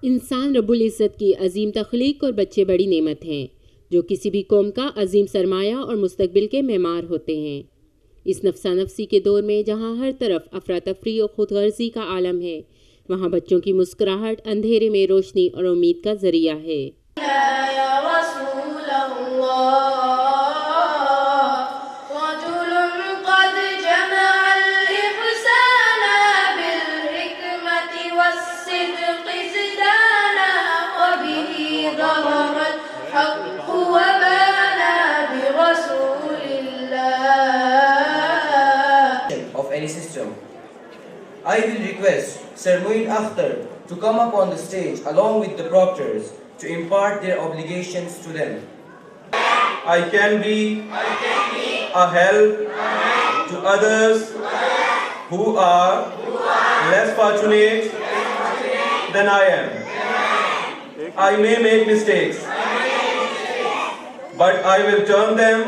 इंसान रब्बुल इज़्ज़त की अजीम तख्लीक और बच्चे बड़ी नेमत हैं जो किसी भी कौम का अजीम सरमाया और मुस्तकबिल के मेमार होते हैं। इस नफसा नफसी के दौर में जहाँ हर तरफ अफरा तफरी और खुदगर्जी का आलम है, वहाँ बच्चों की मुस्कुराहट अंधेरे में रोशनी और उम्मीद का जरिया है। Of any system. I will request Sir Muin Akhtar to come up on the stage along with the proctors to impart their obligations to them. I can be a help to others who are less fortunate than I am. I may make mistakes, but I will turn them.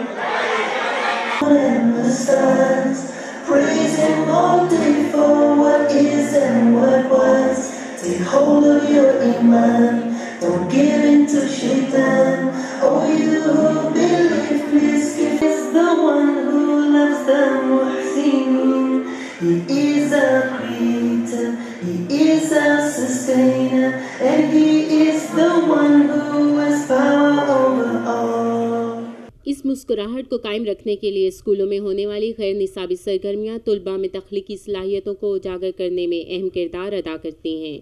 Praise Him all day for what is and what was. Take hold of your iman, don't give in to shaitan. Oh, you who believe, please give us the one who loves the muhsinin. He is our creator, He is our sustainer, and He is the one who has power over all. इस मुस्कुराहट को कायम रखने के लिए स्कूलों में होने वाली गैर निसाबी सरगर्मियाँ तलबा में तख्लीकी सलाहियतों को उजागर करने में अहम किरदार अदा करती हैं।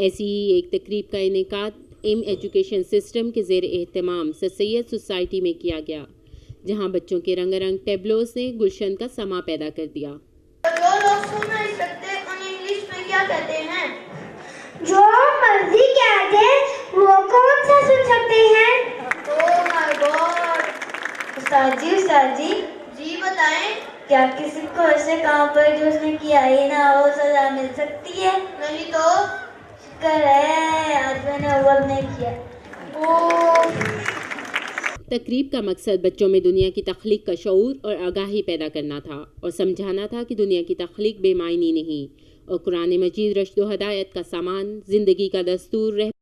ऐसी ही एक तकरीब का इनेकाद एम एजुकेशन सिस्टम के ज़ेर एहतमाम सर सैयद सोसाइटी में किया गया, जहाँ बच्चों के रंगारंग टेबलोस ने गुलशन का समा पैदा कर दिया। जो लोग सुन नहीं सकते उन इंग्लिश में क्या कहते हैं? जो मर्जी कहते वो कौन सा सुन सकते हैं? Oh my God! उस्ताद जी जी बताएं। क्या किसी को ऐसे काम पर जो उसने किया ही ना हो सजा मिल सकती है? नहीं तो शुक्र है आज मैंने अव्वल नहीं किया। तकरीब का मकसद बच्चों में दुनिया की तख्लीक का शऊर और आगाही पैदा करना था और समझाना था कि दुनिया की तख्लीक बेमायनी नहीं और कुरान मजीद रश्द व हदायत का सामान, ज़िंदगी का दस्तूर रह